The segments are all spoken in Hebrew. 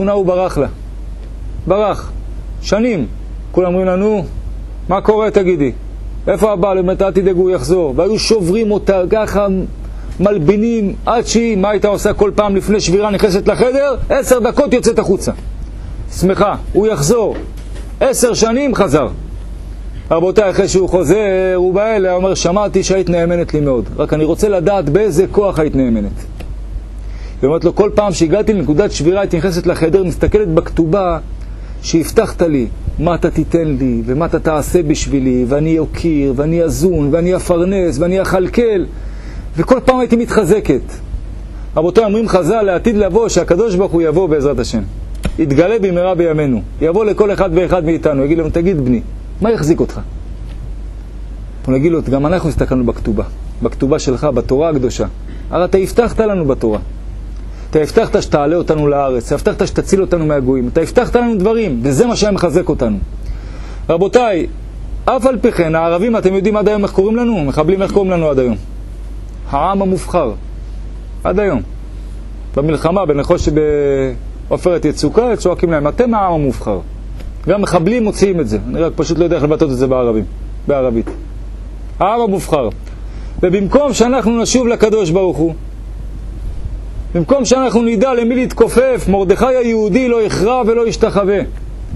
הוא ברח לה. ברח. שנים. כולם אומרים לנו, מה קורה תגידי? איפה הבעל? באמת אל תדאגו, הוא יחזור. והיו שוברים אותה, ככה מלבינים, עד שהיא, מה הייתה עושה כל פעם לפני שבירה, נכנסת לחדר, 10 דקות יוצאת החוצה. שמחה, הוא יחזור. 10 שנים חזר. רבותיי, אחרי שהוא חוזר, הוא בא אליה, אומר, שמעתי שהיית נאמנת לי מאוד. רק אני רוצה לדעת באיזה כוח היית נאמנת. היא אומרת לו, כל פעם שהגעתי לנקודת שבירה, הייתי נכנסת לחדר, מסתכלת בכתובה שהבטחת לי מה אתה תיתן לי, ומה אתה תעשה בשבילי, ואני אוקיר, ואני אזון, ואני אפרנס, ואני אחלקל, וכל פעם הייתי מתחזקת. רבותיי, אומרים חז"ל לעתיד לבוא, שהקדוש ברוך הוא יבוא בעזרת השם. יתגלה במהרה בימינו. יבוא לכל אחד ואחד מאיתנו, יגיד לנו, תגיד בני, מה יחזיק אותך? הוא נגיד לו, גם אנחנו הסתכלנו בכתובה. בכתובה שלך, בתורה הקדושה. הרי אתה הבטחת לנו בתורה. אתה הבטחת שתעלה אותנו לארץ, אתה הבטחת שתציל אותנו מהגויים, אתה הבטחת לנו דברים, וזה מה שהיה מחזק אותנו. רבותיי, אף על פי כן, הערבים, אתם יודעים עד היום איך קוראים לנו? מחבלים איך קוראים לנו עד היום? העם המובחר. עד היום. במלחמה, בנחוש שבעופרת יצוקה, צועקים להם, אתם העם המובחר. גם מחבלים מוציאים את זה. אני רק פשוט לא יודע איך לבטא את זה בערבית. העם המובחר. ובמקום שאנחנו נשוב לקדוש ברוך הוא, במקום שאנחנו נדע למי להתכופף, מרדכי היהודי לא יכרע ולא ישתחווה.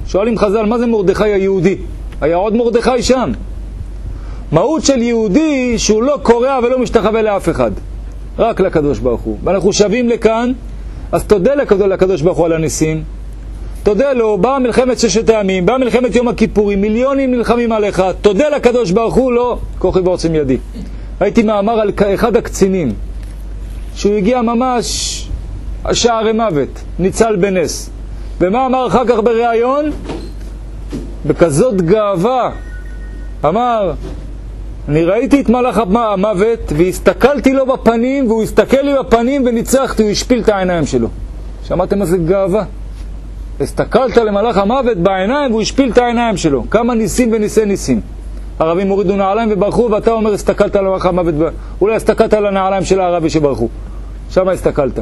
שואלים חז"ל, מה זה מרדכי היהודי? היה עוד מרדכי שם. מהות של יהודי שהוא לא קורע ולא משתחווה לאף אחד. רק לקדוש ברוך הוא. ואנחנו שווים לכאן, אז תודה לקדוש ברוך הוא על הניסים. תודה לו, באה מלחמת 6 הימים, באה מלחמת יום הכיפורים, מיליונים נלחמים עליך. תודה לקדוש ברוך הוא, לא, כוחי ועוצם ידי. הייתי מאמר על אחד הקצינים. שהוא הגיע ממש שערי מוות, ניצל בנס. ומה אמר אחר כך בריאיון? בכזאת גאווה. אמר, אני ראיתי את מלאך המוות והסתכלתי לו בפנים, והוא הסתכל לי בפנים וניצחתי, הוא השפיל את העיניים שלו. שמעתם איזה גאווה? הסתכלת למלאך המוות בעיניים והוא השפיל את העיניים שלו. כמה ניסים וניסי ניסים. ערבים הורידו נעליים וברחו, ואתה אומר, הסתכלת על מלאך המוות, אולי הסתכלת על הנעליים של הערבי שברחו. שם הסתכלת.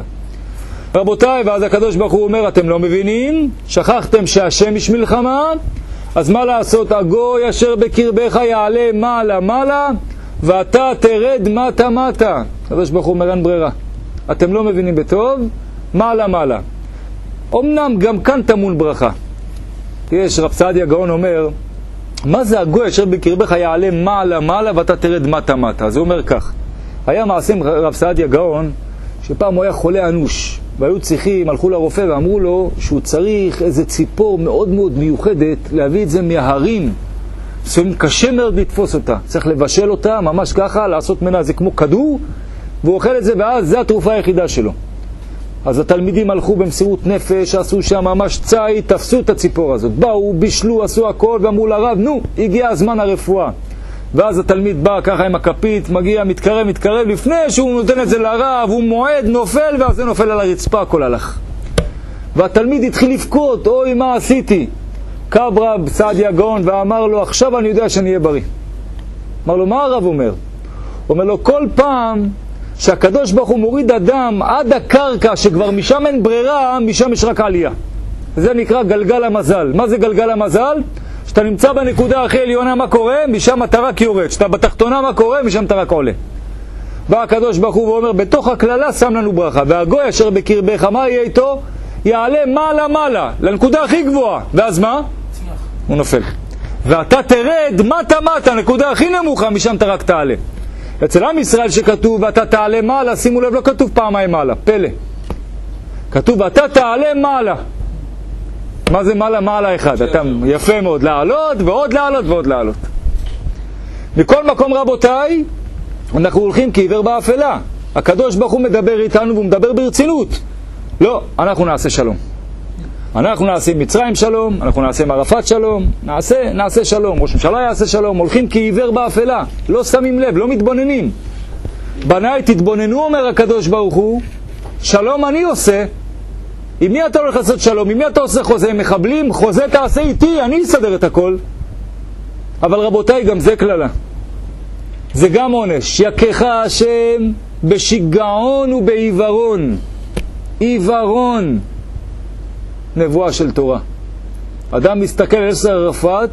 רבותיי, ואז הקדוש ברוך הוא אומר, אתם לא מבינים? שכחתם שהשם יש מלחמה? אז מה לעשות? הגוי אשר בקרבך יעלה מעלה מעלה, ואתה תרד מטה מטה. הקדוש ברוך הוא אומר, אין ברירה. אתם לא מבינים בטוב? מעלה מעלה. אמנם גם כאן תמון ברכה. יש רב סעדיה גאון אומר, מה זה הגוי אשר בקרבך יעלה מעלה מעלה ואתה תרד מטה מטה? זה אומר כך. היה מעשים רב סעדיה גאון, שפעם הוא היה חולה אנוש, והיו צריכים, הלכו לרופא ואמרו לו שהוא צריך איזה ציפור מאוד מאוד מיוחדת להביא את זה מההרים. קשה מאוד לתפוס אותה. צריך לבשל אותה ממש ככה, לעשות ממנה זה כמו כדור, והוא אוכל את זה ואז זה התרופה היחידה שלו. אז התלמידים הלכו במסירות נפש, עשו שם ממש צי, תפסו את הציפור הזאת. באו, בישלו, עשו הכל ואמרו לרב, נו, הגיע הזמן הרפואה. ואז התלמיד בא ככה עם הכפית, מגיע, מתקרב, לפני שהוא נותן את זה לרב, הוא מועד, נופל, ואז זה נופל על הרצפה, הכל הלך. והתלמיד התחיל לבכות, אוי, מה עשיתי? קב רב סעדיה גאון ואמר לו, עכשיו אני יודע שאני אהיה בריא. אמר לו, מה הרב אומר? הוא אומר לו, כל פעם שהקדוש ברוך הוא מוריד אדם עד הקרקע, שכבר משם אין ברירה, משם יש רק עלייה. זה נקרא גלגל המזל. מה זה גלגל המזל? שאתה נמצא בנקודה הכי עליונה, מה קורה? משם אתה רק יורד. שאתה בתחתונה, מה קורה? משם אתה רק עולה. בא הקדוש ברוך הוא ואומר, בתוך הכללה שם לנו ברכה. והגוי אשר בקרבך, מה יהיה איתו? יעלה מעלה מעלה, לנקודה הכי גבוהה. ואז מה? הוא נופל. ואתה תרד מטה מטה, נקודה הכי נמוכה, משם אתה רק תעלה. אצל עם ישראל שכתוב, ואתה תעלה מעלה, שימו לב, לא כתוב פעמיים מעלה, פלא. כתוב, ואתה תעלה מעלה. מה זה מעלה? מעלה אחד. אתה יפה מאוד, לעלות ועוד לעלות ועוד לעלות. מכל מקום רבותיי, אנחנו הולכים כעיוור באפלה. הקדוש ברוך הוא מדבר איתנו והוא מדבר ברצינות. לא, אנחנו נעשה שלום. אנחנו נעשה מצרים שלום, אנחנו נעשה ערפאת שלום, נעשה שלום, ראש ממשלה יעשה שלום, הולכים כעיוור באפלה, לא שמים לב, לא מתבוננים. בניי תתבוננו, אומר הקדוש ברוך הוא, שלום אני עושה. עם מי אתה הולך לעשות שלום? עם מי אתה עושה חוזה? מחבלים? חוזה תעשה איתי, אני אסדר את הכל. אבל רבותיי, גם זה כללה. זה גם עונש. יכך השם בשיגעון ובעיוורון. עיוורון. נבואה של תורה. אדם מסתכל על יאסר ערפאת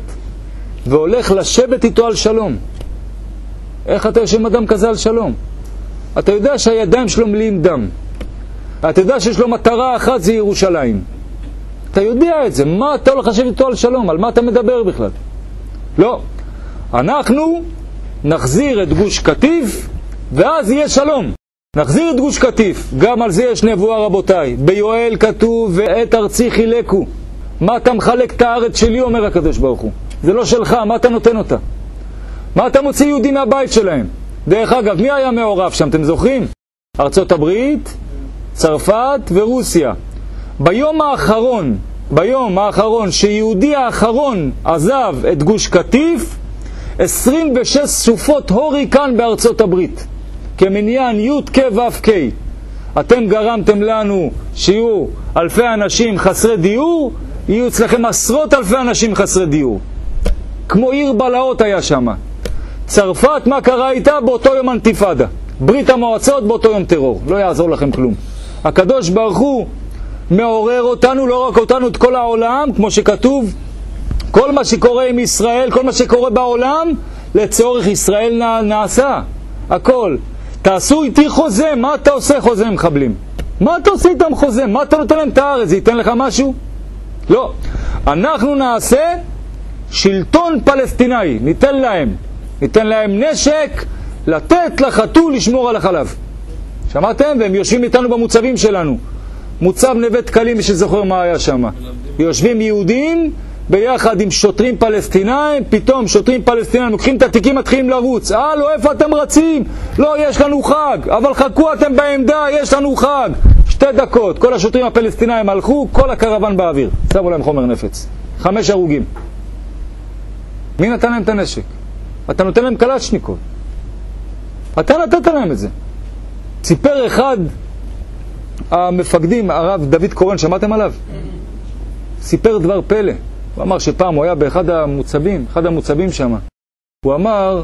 והולך לשבת איתו על שלום. איך אתה יושב עם אדם כזה על שלום? אתה יודע שהידיים שלו מלאים דם. אתה יודע שיש לו מטרה אחת, זה ירושלים. אתה יודע את זה. מה אתה הולך לשבת איתו על שלום? על מה אתה מדבר בכלל? לא. אנחנו נחזיר את גוש קטיף ואז יהיה שלום. נחזיר את גוש קטיף. גם על זה יש נבואה, רבותיי. ביואל כתוב ואת ארצי חילקו. מה אתה מחלק את הארץ שלי, אומר הקדוש ברוך הוא? זה לא שלך, מה אתה נותן אותה? מה אתה מוציא יהודים מהבית שלהם? דרך אגב, מי היה מעורב שם, אתם זוכרים? ארצות הברית, צרפת ורוסיה. ביום האחרון שיהודי האחרון עזב את גוש קטיף, 26 סופות הוריקן בארצות הברית. כמניין י' כ' ו' כ'. אתם גרמתם לנו שיהיו אלפי אנשים חסרי דיור, יהיו אצלכם עשרות אלפי אנשים חסרי דיור. כמו עיר בלהות היה שם. צרפת, מה קרה איתה? באותו יום אנתיפאדה. ברית המועצות באותו יום טרור. לא יעזור לכם כלום. הקדוש ברוך הוא מעורר אותנו, לא רק אותנו, את כל העולם, כמו שכתוב, כל מה שקורה עם ישראל, כל מה שקורה בעולם, לצורך ישראל נעשה. הכל. תעשו איתי חוזה. מה אתה עושה חוזה עם מחבלים? מה אתה עושה איתם חוזה? מה אתה נותן להם את הארץ? זה ייתן לך משהו? לא. אנחנו נעשה שלטון פלסטיני. ניתן להם נשק, לתת לחתול לשמור על החלב. שמעתם? והם יושבים איתנו במוצבים שלנו. מוצב נווה דקלים, מי שזוכר מה היה שם. יושבים יהודים ביחד עם שוטרים פלסטינאים, פתאום שוטרים פלסטינאים לוקחים את התיקים, מתחילים לרוץ. לא, איפה אתם רצים? לא, יש לנו חג. אבל חכו אתם בעמדה, יש לנו חג. 2 דקות. כל השוטרים הפלסטינאים הלכו, כל הקרוון באוויר. שמו להם חומר נפץ. 5 הרוגים. מי נתן להם את הנשק? אתה נותן להם קלצ'ניקוב. אתה נתת להם את זה. ציפר אחד המפקדים, הרב דוד קורן, שמעתם עליו? סיפר דבר פלא. הוא אמר שפעם הוא היה באחד המוצבים שם. הוא אמר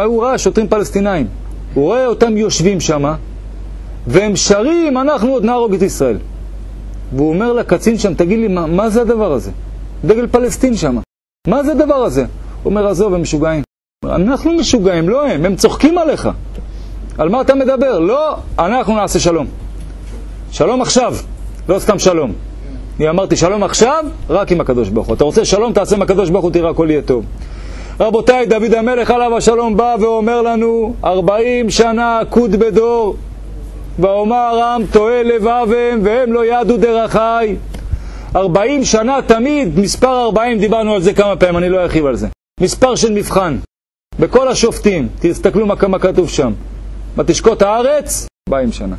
הוא ראה שוטרים פלסטינאים. הוא רואה אותם יושבים שם, והם שרים, אנחנו עוד נהרוג את ישראל. והוא אומר לקצין שם, תגיד לי, מה זה הדבר הזה? דגל פלסטין שם. מה זה הדבר הזה? הוא אומר, עזוב, הם משוגעים. אנחנו משוגעים, לא הם צוחקים עליך. על מה אתה מדבר? לא, אנחנו נעשה שלום. שלום עכשיו, לא סתם שלום. אני אמרתי שלום עכשיו, רק עם הקדוש ברוך הוא. אתה רוצה שלום, תעשה עם הקדוש ברוך הוא, תראה, הכל יהיה טוב. רבותיי, דוד המלך עליו השלום בא ואומר לנו, 40 שנה עקוד בדור, ואומר עם טועה לבבם, והם לא ידעו דרכי. 40 שנה תמיד, מספר 40, דיברנו על זה כמה פעמים, אני לא ארחיב על זה. מספר של מבחן. בכל השופטים, תסתכלו מה כתוב שם. בתשקוט הארץ, 40 שנה.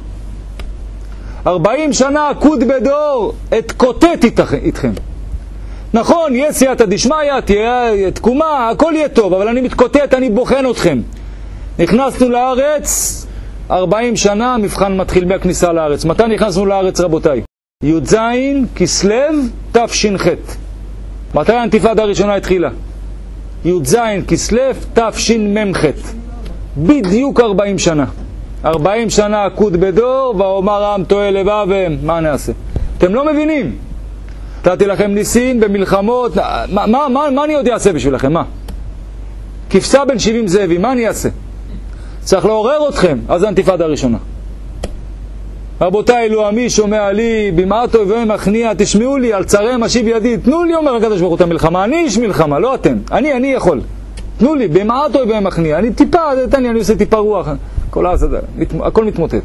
40 שנה עקוד בדור, אתקוטט איתכם. נכון, יהיה סייעתא דשמיא, תהיה תקומה, הכל יהיה טוב, אבל אני מתקוטט, אני בוחן אתכם. נכנסנו לארץ, 40 שנה, מבחן מתחיל בכניסה לארץ. מתי נכנסנו לארץ, רבותיי? י"ז כסלו תש"ח. מתי האינתיפאדה הראשונה התחילה? י"ז כסלו תשמ"ח. בדיוק 40 שנה. 40 שנה עקוד בדור, ואומר עם טועה לבבם. מה נעשה? אתם לא מבינים. נתתי לכם ניסים במלחמות. מה אני עוד אעשה בשבילכם? מה? כבשה בין 70 זאבים, מה אני אעשה? צריך לעורר אתכם. אז האינתיפאדה הראשונה. רבותיי, לו עמי שומע לי, במעט אויביהם אכניע, תשמעו לי, על צריהם אשיב ידי. תנו לי, אומר הקדוש ברוך הוא, את המלחמה. אני איש מלחמה, לא אתם. אני יכול. תנו לי, במעט אויביהם אכניע. אני טיפה, תן לי, אני עושה טיפה רוח. הכל מתמוטט.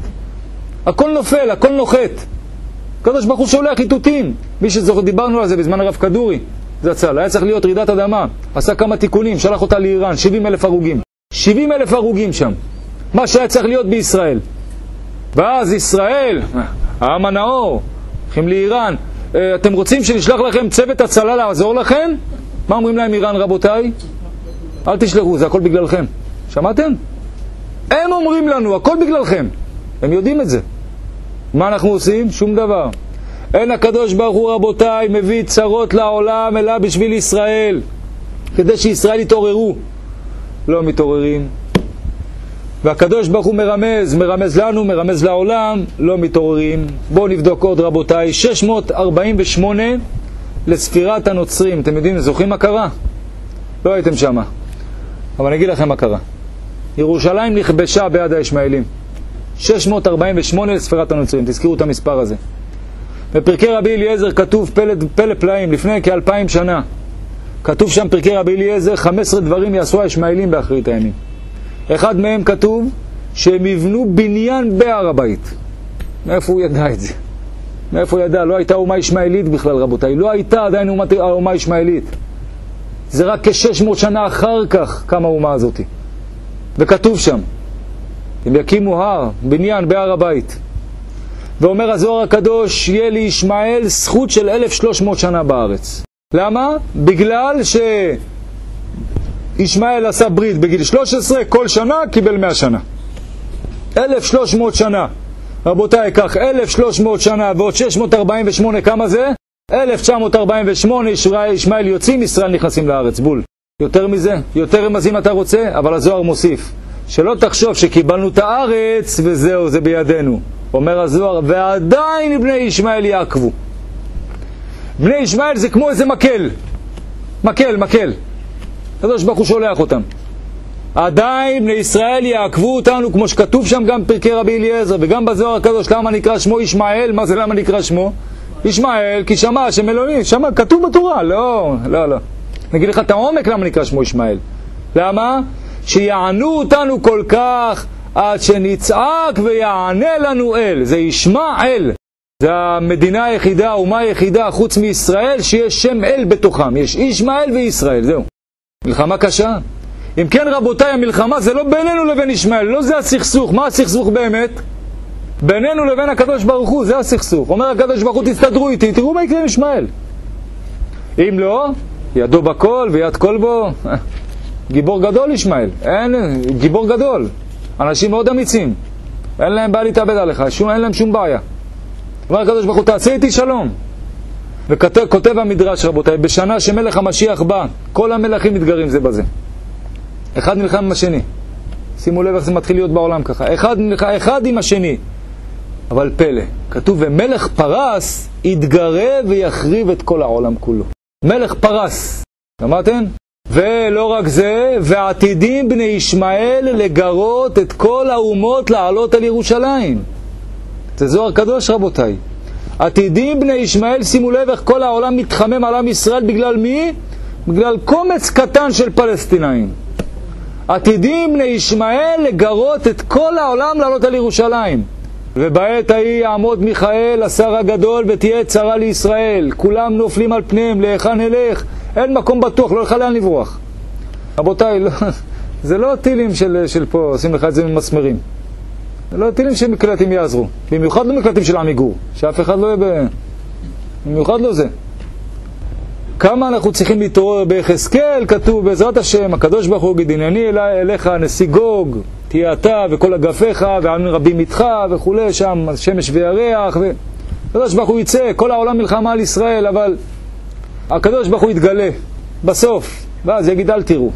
הכל נופל, הכל נוחת. הקדוש ברוך הוא שולח איתותים. מי שזוכר, דיברנו על זה בזמן הרב כדורי. זה הצל. היה צריך להיות רעידת אדמה. עשה כמה תיקונים, שלח אותה לאיראן. 70,000 הרוגים. 70,000 הרוגים שם. מה שהיה צריך להיות בישראל. ואז ישראל, העם הנאור, הולכים לאיראן. אתם רוצים שנשלח לכם צוות הצלה לעזור לכם? מה אומרים להם איראן, רבותיי? אל תשלחו, זה הכל בגללכם. שמעתם? הם אומרים לנו, הכל בגללכם. הם יודעים את זה. מה אנחנו עושים? שום דבר. אין הקדוש ברוך הוא, רבותיי, מביא צרות לעולם, אלא בשביל ישראל. כדי שישראל יתעוררו. לא מתעוררים. והקדוש ברוך הוא מרמז לנו, מרמז לעולם, לא מתעוררים. בואו נבדוק עוד רבותיי, 648 לספירת הנוצרים. אתם יודעים, זוכרים מה קרה? לא הייתם שמה, אבל אני אגיד לכם מה קרה. ירושלים נכבשה ביד הישמעאלים. 648 לספירת הנוצרים, תזכירו את המספר הזה. בפרקי רבי אליעזר כתוב פלא פלאים, לפני כ2000 שנה. כתוב שם פרקי רבי אליעזר, 15 דברים יעשו הישמעאלים באחרית הימים. אחד מהם כתוב שהם יבנו בניין בהר הבית. מאיפה הוא ידע את זה? מאיפה הוא ידע? לא הייתה אומה ישמעאלית בכלל רבותיי, לא הייתה עדיין אומה ישמעאלית. זה רק כ600 שנה אחר כך קמה האומה הזאת. וכתוב שם, הם יקימו הר, בניין בהר הבית. ואומר הזוהר הקדוש, יהיה לישמעאל זכות של 1300 שנה בארץ. למה? בגלל שישמעאל עשה ברית בגיל 13, כל שנה קיבל 100 שנה. 1300 שנה. רבותיי, כך 1300 שנה ועוד 648, כמה זה? 1948 ישמעאל יוצאים, ישראל נכנסים לארץ. בול. יותר מזה? יותר רמזים אתה רוצה? אבל הזוהר מוסיף. שלא תחשוב שקיבלנו את הארץ וזהו, זה בידינו. אומר הזוהר, ועדיין בני ישמעאל יעקבו. בני ישמעאל זה כמו איזה מקל. הקדוש ברוך הוא שולח אותם. עדיין בני ישראל יעקבו אותנו, כמו שכתוב שם גם פרקי רבי אליעזר וגם בזוהר הקדוש. למה נקרא שמו ישמעאל? מה זה למה נקרא שמו? ישמעאל, כי שמע שם אלוהים, שמע, כתוב בתורה. לא. נגיד לך את העומק למה נקרא שמו ישמעאל. למה? שיענו אותנו כל כך עד שנצעק ויענה לנו אל. זה ישמעאל. זה המדינה היחידה, האומה היחידה חוץ מישראל שיש שם אל בתוכם. יש ישמעאל וישראל, זהו. מלחמה קשה. אם כן רבותיי, המלחמה זה לא בינינו לבין ישמעאל, לא זה הסכסוך. מה הסכסוך באמת? בינינו לבין הקדוש ברוך הוא, זה הסכסוך. אומר הקדוש ברוך הוא, תסתדרו איתי, תראו מה יקרה עם ישמעאל. אם לא, ידו בכל ויד כל בו. גיבור גדול ישמעאל, גיבור גדול. אנשים מאוד אמיצים, אין להם בעיה להתאבד עליך, אין להם שום בעיה. אומר הקדוש ברוך הוא, תעשה איתי שלום. וכותב המדרש רבותיי, בשנה שמלך המשיח בא, כל המלכים מתגרים זה בזה. אחד נלחם עם השני. שימו לב איך זה מתחיל להיות בעולם ככה. אחד עם השני. אבל פלא, כתוב, ומלך פרס יתגרה ויחריב את כל העולם כולו. מלך פרס. שמעתם? ולא רק זה, ועתידים בני ישמעאל לגרות את כל האומות לעלות על ירושלים. זה זוהר קדוש רבותיי. עתידים בני ישמעאל, שימו לב איך כל העולם מתחמם על עם ישראל. בגלל מי? בגלל קומץ קטן של פלסטינאים. עתידים בני ישמעאל לגרות את כל העולם לעלות על ירושלים. ובעת ההיא יעמוד מיכאל השר הגדול ותהיה צרה לישראל. כולם נופלים על פניהם, להיכן נלך? אין מקום בטוח, לא לך לאן לברוח. רבותיי, זה לא טילים של פה, עושים לך את זה ממסמרים. זה לא טילים שמקלטים יעזרו. במיוחד לא מקלטים של עמיגור, שאף אחד לא יהיה במיוחד לא זה. כמה אנחנו צריכים להתעורר ביחזקאל, כתוב בעזרת השם, הקדוש ברוך הוא יגיד, הנני אליך נשיא גוג, תהיה אתה וכל אגפיך, ועמים רבים איתך וכולי, שם שמש וירח, הקדוש ברוך הוא יצא, כל העולם מלחמה על ישראל, אבל הקדוש ברוך הוא יתגלה בסוף, ואז יגיד אל תראו.